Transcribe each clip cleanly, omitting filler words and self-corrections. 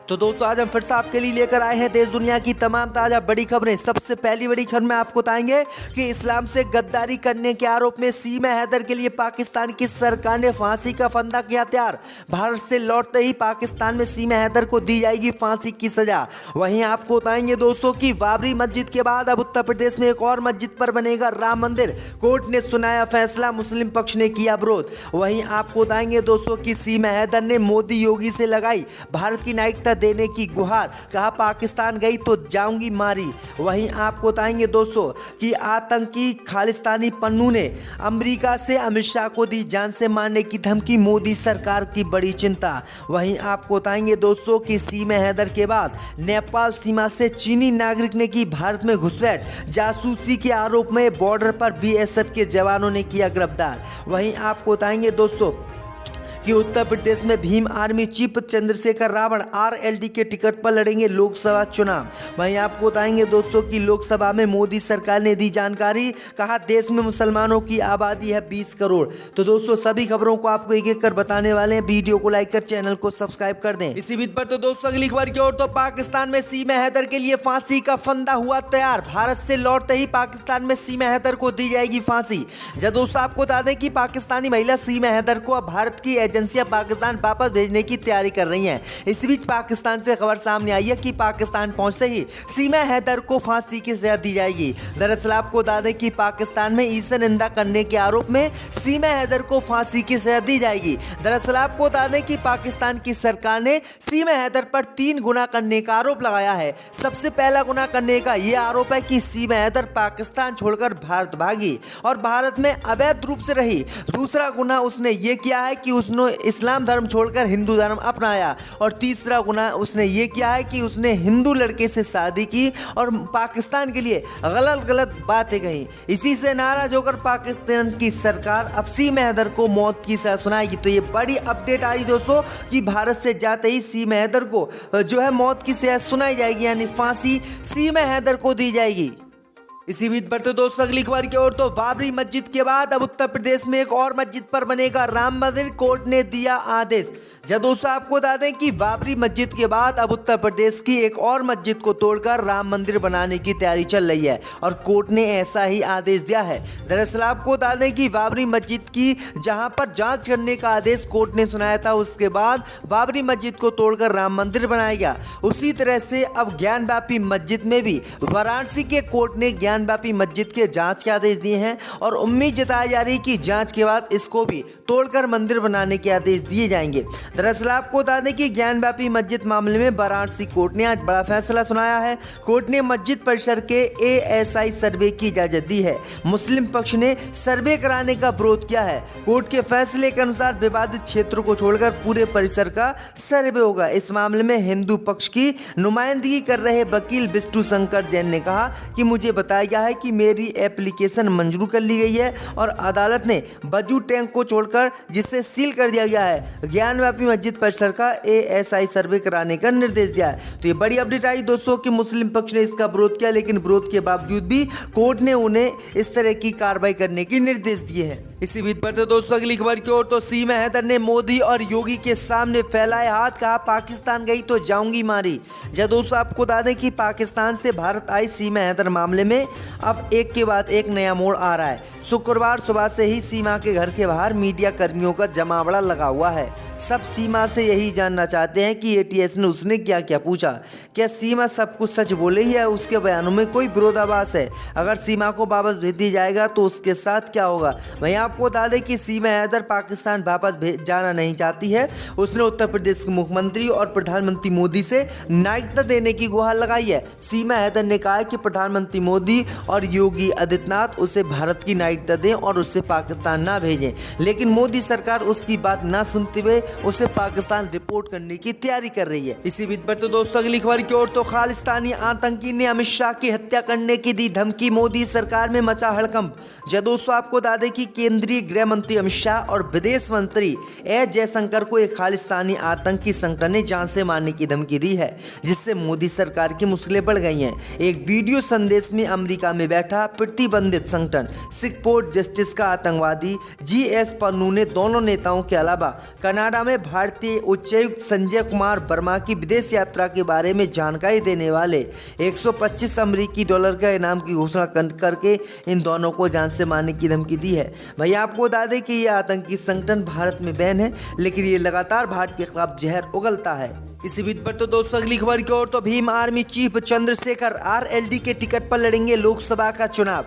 तो दोस्तों आज हम फिर से आपके लिए लेकर आए हैं देश दुनिया की तमाम ताजा बड़ी खबरें। सबसे पहली बड़ी खबर में आपको बताएंगे कि इस्लाम से गद्दारी करने के आरोप में सीमा हैदर के लिए पाकिस्तान की सरकार ने फांसी का फंदा किया तैयार। भारत से लौटते ही पाकिस्तान में सीमा हैदर को दी जाएगी फांसी की सजा। वहीं आपको बताएंगे दोस्तों कि बाबरी मस्जिद के बाद अब उत्तर प्रदेश में एक और मस्जिद पर बनेगा राम मंदिर। कोर्ट ने सुनाया फैसला, मुस्लिम पक्ष ने किया विरोध। वहीं आपको बताएंगे दोस्तों कि सीमा हैदर ने मोदी योगी से लगाई भारत की नागरिकता देने की गुहार, कहा पाकिस्तान गई तो जाऊंगी मारी। वहीं आपको बताएंगे दोस्तों कि आतंकी खालिस्तानी पन्नू ने अमेरिका से अमित शाह को दी जान से मारने की धमकी, मोदी सरकार की बड़ी चिंता। वहीं आपको बताएंगे दोस्तों कि सीमा हैदर के बाद नेपाल सीमा से चीनी नागरिक ने की भारत में घुसपैठ, जासूसी के आरोप में बॉर्डर पर बीएसएफ के जवानों ने किया गिरफ्तार। वहीं आपको बताएंगे दोस्तों कि उत्तर प्रदेश में Bhim army chief Chandrashekhar Ravan RLD के टिकट पर लड़ेंगे लोकसभा चुनाव। वहीं आपको बताएंगे दोस्तों कि लोकसभा में मोदी सरकार ने दी जानकारी, कहा देश में मुसलमानों की आबादी है 20 करोड़। तो दोस्तों सभी खबरों को आपको एक एक कर बताने वाले हैं, वीडियो को लाइक कर चैनल को सब्सक्राइब कर दें। इसी बीच पर तो दोस्तों अगली खबर की ओर, तो पाकिस्तान में सीमा हैदर के लिए फांसी का फंदा हुआ तैयार। भारत से लौटते ही पाकिस्तान में सीमा हैदर को दी जाएगी फांसी। जब दोस्तों आपको बता दें कि पाकिस्तानी महिला सीमा हैदर को अब भारत की एजेंसियां पाकिस्तान वापस भेजने की तैयारी कर रही हैं। इस बीच पाकिस्तान से खबर सामने आई है कि पाकिस्तान पहुंचते ही सीमा हैदर को फांसी की सजा दी जाएगी। दरअसल आपको बता दें कि पाकिस्तान में ईसा निंदा करने के आरोप में सीमा हैदर को फांसी की सजा दी जाएगी। दरअसल आपको बता दें कि पाकिस्तान की सरकार ने सीमा हैदर पर 3 गुना करने का आरोप लगाया है। सबसे पहला गुना करने का यह आरोप है कि सीमा हैदर पाकिस्तान छोड़कर भारत भागी और भारत में अवैध रूप से रही। दूसरा गुना उसने ये किया है कि उसने इस्लाम धर्म छोड़कर हिंदू धर्म अपनाया। और तीसरा गुनाह उसने ये किया है कि उसने हिंदू लड़के से शादी की और पाकिस्तान के लिए गलत बातें कही। इसी से नाराज होकर पाकिस्तान की सरकार अब सीमा हैदर को मौत की सजा सुनाएगी। तो ये बड़ी अपडेट आ रही दोस्तों कि भारत से जाते ही सीमा हैदर को जो है मौत की सजा सुनाई जाएगी, यानी फांसी सीमा हैदर को दी जाएगी। इसी बीच पर तो दोस्तों अगली खबर की ओर, तो बाबरी मस्जिद के बाद अब उत्तर प्रदेश में एक और मस्जिद पर बनेगा राम मंदिर, कोर्ट ने दिया आदेश। जब दोस्तों आपको बता दें कि बाबरी मस्जिद के बाद अब उत्तर प्रदेश की एक और मस्जिद को तोड़कर राम मंदिर बनाने की तैयारी चल रही है और कोर्ट ने ऐसा ही आदेश दिया है। दरअसल आपको बता दें कि बाबरी मस्जिद की जहां पर जांच करने का आदेश कोर्ट ने सुनाया था, उसके बाद बाबरी मस्जिद को तोड़कर राम मंदिर बनाया गया। उसी तरह से अब ज्ञानवापी मस्जिद में भी वाराणसी के कोर्ट ने ज्ञानवापी मस्जिद के जांच के आदेश दिए हैं और उम्मीद जताई जा रही कि जांच के बाद इसको भी तोड़कर मंदिर बनाने के आदेश दिए जाएंगे। दरअसल आपको बता दें कि ज्ञानवापी मस्जिद मामले में वाराणसी कोर्ट ने आज बड़ा फैसला सुनाया है। कोर्ट ने मस्जिद परिसर के एएसआई सर्वे की इजाजत दी है। मुस्लिम पक्ष ने सर्वे कराने का विरोध किया है। कोर्ट के फैसले के अनुसार विवादित क्षेत्रों को छोड़कर पूरे परिसर का सर्वे होगा। इस मामले में हिंदू पक्ष की नुमाइंदगी कर रहे वकील विष्णु शंकर जैन ने कहा कि मुझे बताया गया है कि मेरी एप्लीकेशन मंजूर कर ली गई है और अदालत ने बजू टैंक को छोड़कर जिसे सील कर दिया गया है, ज्ञानवापी मस्जिद परिसर का एएसआई सर्वे कराने का निर्देश दिया है। तो ये बड़ी अपडेट आई दोस्तों कि मुस्लिम पक्ष ने इसका विरोध किया, लेकिन विरोध के बावजूद भी कोर्ट ने उन्हें इस तरह की कार्रवाई करने के निर्देश दिए हैं। इसी बीच पर तो दोस्तों अगली खबर की ओर, तो सीमा हैदर ने मोदी और योगी के सामने फैलाए हाथ, कहा पाकिस्तान गई तो जाऊंगी मारी। जब दोस्तों आपको बता दें कि पाकिस्तान से भारत आई सीमा हैदर मामले में अब एक के बाद एक नया मोड़ आ रहा है। शुक्रवार सुबह से ही सीमा के घर के बाहर मीडिया कर्मियों का जमावड़ा लगा हुआ है। सब सीमा से यही जानना चाहते हैं कि एटीएस ने उसने क्या क्या पूछा, क्या सीमा सब कुछ सच बोले या उसके बयानों में कोई विरोधाभास है। अगर सीमा को वापस भेज दिया जाएगा तो उसके साथ क्या होगा। वहीं आपको बता दें कि सीमा हैदर पाकिस्तान वापस जाना नहीं चाहती है। उसने उत्तर प्रदेश के मुख्यमंत्री और प्रधानमंत्री मोदी से नागरिकता देने की गुहार लगाई है। सीमा हैदर ने कहा कि प्रधानमंत्री मोदी और योगी आदित्यनाथ उसे भारत की नागरिकता दें और उससे पाकिस्तान ना भेजें, लेकिन मोदी सरकार उसकी बात ना सुनते हुए उसे पाकिस्तान रिपोर्ट करने की तैयारी कर रही है। इसी बीच पर तो दोस्तों अगली खबर की ओर, तो खालिस्तानी आतंकी ने अमित शाह की हत्या हत्या करने की दी धमकी, मोदी सरकार में मचा हड़कंप। दोस्तों आपको बता दें कि केंद्रीय गृह मंत्री अमित शाह और विदेश मंत्री एस जयशंकर को एक खालिस्तानी आतंकी संगठन ने जान से मारने की धमकी दी है, जिससे मोदी सरकार की मुश्किलें बढ़ गई हैं। एक वीडियो संदेश में अमेरिका में बैठा प्रतिबंधित संगठन सिख फॉर जस्टिस का आतंकवादी GS पन्नू ने दोनों नेताओं के अलावा कनाडा में भारतीय उच्चायुक्त संजय कुमार वर्मा की विदेश यात्रा के बारे में जानकारी देने वाले 125 अमेरिकी डॉलर का इनाम की घोषणा करके इन दोनों को जान से मारने की धमकी दी है। भैया आपको बता दें कि यह आतंकी संगठन भारत में बैन है, लेकिन ये लगातार भारत के खिलाफ जहर उगलता है। इसी बीच पर तो दोस्तों अगली खबर की ओर, तो Bhim army chief Chandrashekhar RLD के टिकट पर लड़ेंगे लोकसभा का चुनाव।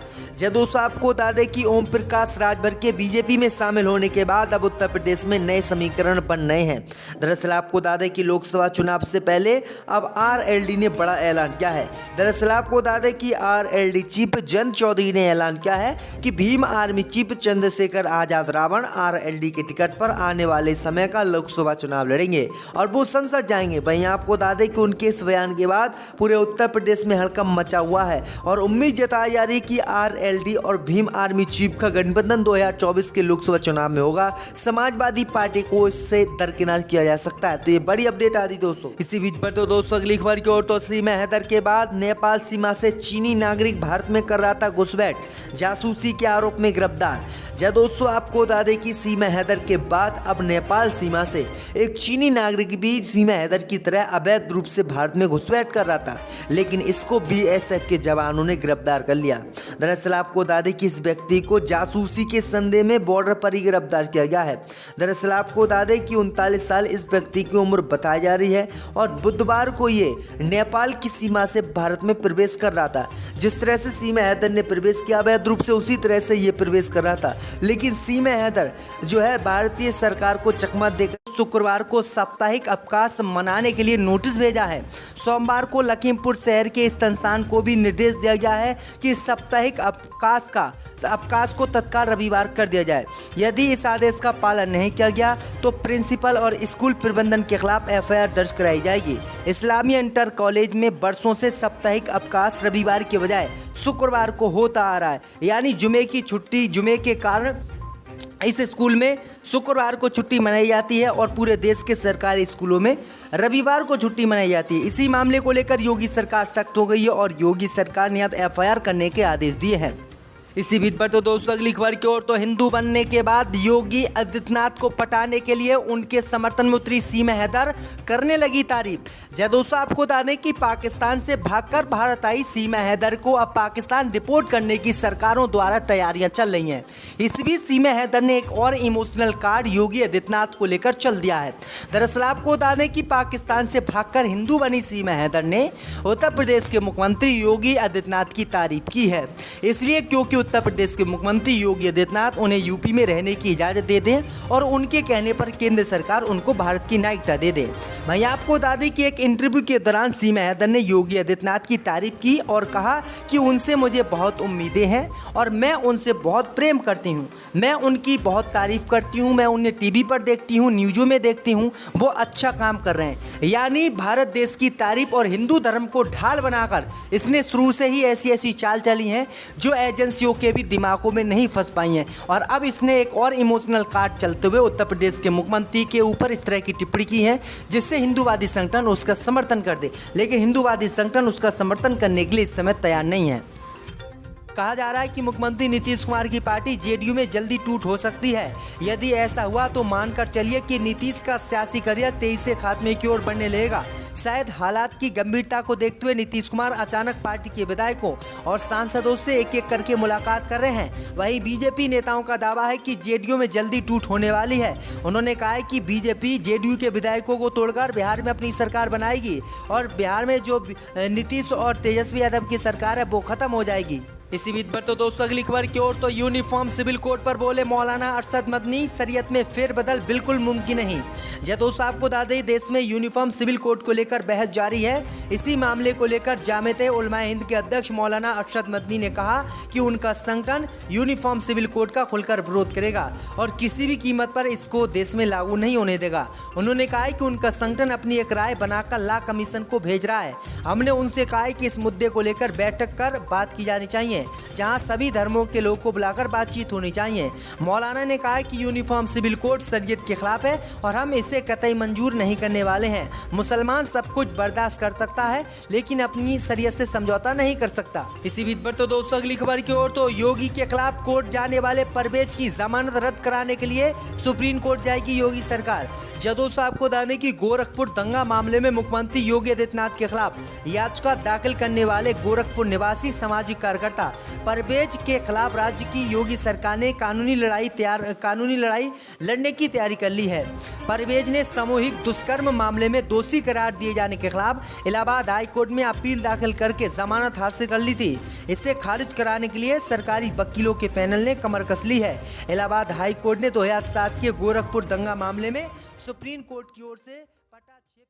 दोस्तों आपको बता दें कि ओम प्रकाश राजभर के बीजेपी में शामिल होने के बाद अब उत्तर प्रदेश में नए समीकरण बन रहे हैं। दरअसल आपको बता दें कि लोकसभा चुनाव से पहले अब RLD ने बड़ा ऐलान किया है। दरअसल आपको बता दें कि RLD चीफ जयंत चौधरी ने ऐलान किया है कि Bhim army chief Chandrashekhar Azad Ravan RLD के टिकट पर आने वाले समय का लोकसभा चुनाव लड़ेंगे और वो संसद जाएंगे। वहीं आपको बता दें कि उनके इस बयान के बाद पूरे उत्तर प्रदेश में हड़कंप मचा हुआ है और उम्मीद जताई जा रही कि RLD और भीम आर्मी चीफ का गठबंधन 2024 के लोकसभा चुनाव में होगा। समाजवादी पार्टी को इससे दरकिनार किया जा सकता है। तो ये बड़ी अपडेट आ रही दोस्तों। इसी बीच पर तो दोस्तों अगली खबर की ओर, तो सीमा हैदर के बाद नेपाल सीमा से चीनी नागरिक भारत में कर रहा था घुसपैठ, जासूसी के आरोप में गिरफ्तार। दोस्तों आपको बता दें कि सीमा हैदर के बाद अब नेपाल सीमा से एक चीनी नागरिक भी सीमा हैदर की तरह अवैध रूप से भारत में घुसपैठ कर रहा था, लेकिन इसको BSF के जवानों ने गिरफ्तार कर लिया। दरअसल आपको बता दें कि इस व्यक्ति को जासूसी के संदेह में बॉर्डर पर ही गिरफ्तार किया गया है। दरअसल आपको बता दें कि 39 साल इस व्यक्ति की उम्र बताई जा रही है और बुधवार को ये नेपाल की सीमा से भारत में प्रवेश कर रहा था। जिस तरह से सीमा हैदर ने प्रवेश किया अवैध रूप से, उसी तरह से ये प्रवेश कर रहा था। लेकिन सीमा हैदर जो है भारतीय सरकार को चकमा देकर शुक्रवार को साप्ताहिक अवकाश मनाने के लिए नोटिस भेजा है। सोमवार को लखीमपुर शहर के इस संस्थान को भी निर्देश दिया गया है कि साप्ताहिक अवकाश को तत्काल रविवार कर दिया जाए। यदि इस आदेश का पालन नहीं किया गया तो प्रिंसिपल और स्कूल प्रबंधन के खिलाफ FIR दर्ज कराई जाएगी। इस्लामी इंटर कॉलेज में बरसों से साप्ताहिक अवकाश रविवार के बजाय शुक्रवार को होता आ रहा है, यानी जुमे की छुट्टी जुमे के कारण इस स्कूल में शुक्रवार को छुट्टी मनाई जाती है और पूरे देश के सरकारी स्कूलों में रविवार को छुट्टी मनाई जाती है। इसी मामले को लेकर योगी सरकार सख्त हो गई है और योगी सरकार ने अब FIR करने के आदेश दिए हैं। इसी बीच पर तो दोस्तों अगली खबर की ओर, तो हिंदू बनने के बाद योगी आदित्यनाथ को पटाने के लिए उनके समर्थन में उतरी सीमा हैदर करने लगी तारीफ। दोस्तों आपको बता दें कि पाकिस्तान से भागकर भारत आई सीमा हैदर को अब पाकिस्तान रिपोर्ट करने की सरकारों द्वारा तैयारियां चल रही हैं। इस बीच सीमा हैदर ने एक और इमोशनल कार्ड योगी आदित्यनाथ को लेकर चल दिया है। दरअसल आपको बता दें कि पाकिस्तान से भागकर हिंदू बनी सीमा हैदर ने उत्तर प्रदेश के मुख्यमंत्री योगी आदित्यनाथ की तारीफ की है, इसलिए क्योंकि उत्तर प्रदेश के मुख्यमंत्री योगी आदित्यनाथ उन्हें यूपी में रहने की इजाजत दे दें और उनके कहने पर केंद्र सरकार उनको भारत की नागरिकता दे दे। वहीं आपको बता दें कि एक इंटरव्यू के दौरान सीमा हैदर ने योगी आदित्यनाथ की तारीफ की और कहा कि उनसे मुझे बहुत उम्मीदें हैं और मैं उनसे बहुत प्रेम करती हूं। मैं उनकी बहुत तारीफ करती हूं, मैं उन्हें टीवी पर देखती हूं, न्यूज़ों में देखती हूं, वो अच्छा काम कर रहे हैं। यानी भारत देश की तारीफ और हिंदू धर्म को ढाल बनाकर इसने शुरू से ही ऐसी ऐसी चाल चली हैं जो एजेंसियों के भी दिमागों में नहीं फंस पाई हैं। और अब इसने एक और इमोशनल कार्ड चलते हुए उत्तर प्रदेश के मुख्यमंत्री के ऊपर इस तरह की टिप्पणी की है जिससे हिंदूवादी संगठन उसका समर्थन कर दे, लेकिन हिंदूवादी संगठन उसका समर्थन करने के लिए इस समय तैयार नहीं है। कहा जा रहा है कि मुख्यमंत्री नीतीश कुमार की पार्टी जेडीयू में जल्दी टूट हो सकती है। यदि ऐसा हुआ तो मानकर चलिए कि नीतीश का सियासी करियर तेजी से खात्मे की ओर बढ़ने लगेगा। शायद हालात की गंभीरता को देखते हुए नीतीश कुमार अचानक पार्टी के विधायकों और सांसदों से एक एक करके मुलाकात कर रहे हैं। वहीं बीजेपी नेताओं का दावा है कि जेडीयू में जल्दी टूट होने वाली है। उन्होंने कहा है कि बीजेपी जेडीयू के विधायकों को तोड़कर बिहार में अपनी सरकार बनाएगी और बिहार में जो नीतीश और तेजस्वी यादव की सरकार है वो खत्म हो जाएगी। इसी बीच पर तो दोस्तों अगली खबर की ओर तो यूनिफॉर्म सिविल कोड पर बोले मौलाना अरशद मदनी, शरीयत में फेरबदल बिल्कुल मुमकिन नहीं। जी दोस्तों, आपको बता दें देश में यूनिफॉर्म सिविल कोड को लेकर बहस जारी है। इसी मामले को लेकर जामियात उलमाए हिंद के अध्यक्ष मौलाना अरशद मदनी ने कहा कि उनका संगठन यूनिफॉर्म सिविल कोड का खुलकर विरोध करेगा और किसी भी कीमत पर इसको देश में लागू नहीं होने देगा। उन्होंने कहा कि उनका संगठन अपनी एक राय बनाकर लॉ कमीशन को भेज रहा है। हमने उनसे कहा है कि इस मुद्दे को लेकर बैठक कर बात की जानी चाहिए, जहां सभी धर्मों के लोगों को बुलाकर बातचीत होनी चाहिए। मौलाना ने कहा कि यूनिफॉर्म सिविल कोड शरीयत के खिलाफ है और हम इसे कतई मंजूर नहीं करने वाले हैं। मुसलमान सब कुछ बर्दाश्त कर सकता है लेकिन अपनी शरीयत से समझौता नहीं कर सकता। इसी बीच पर तो दोस्तों अगली खबर की ओर तो योगी के खिलाफ कोर्ट जाने वाले परवेज की जमानत रद्द कराने के लिए सुप्रीम कोर्ट जाएगी योगी सरकार। दोस्तों आपको बता दें कि गोरखपुर दंगा मामले में मुख्यमंत्री योगी आदित्यनाथ के खिलाफ याचिका दाखिल करने वाले गोरखपुर निवासी सामाजिक कार्यकर्ता परवेज के खिलाफ राज्य की योगी सरकार ने कानूनी लड़ाई लड़ने की तैयारी कर ली है। परवेज ने सामूहिक दुष्कर्म मामले में दोषी करार दिए जाने के खिलाफ इलाहाबाद हाई कोर्ट में अपील दाखिल करके जमानत हासिल कर ली थी। इसे खारिज कराने के लिए सरकारी वकीलों के पैनल ने कमर कस ली है। इलाहाबाद हाई कोर्ट ने 2007 के गोरखपुर दंगा मामले में सुप्रीम कोर्ट की ओर से पटाक्षेप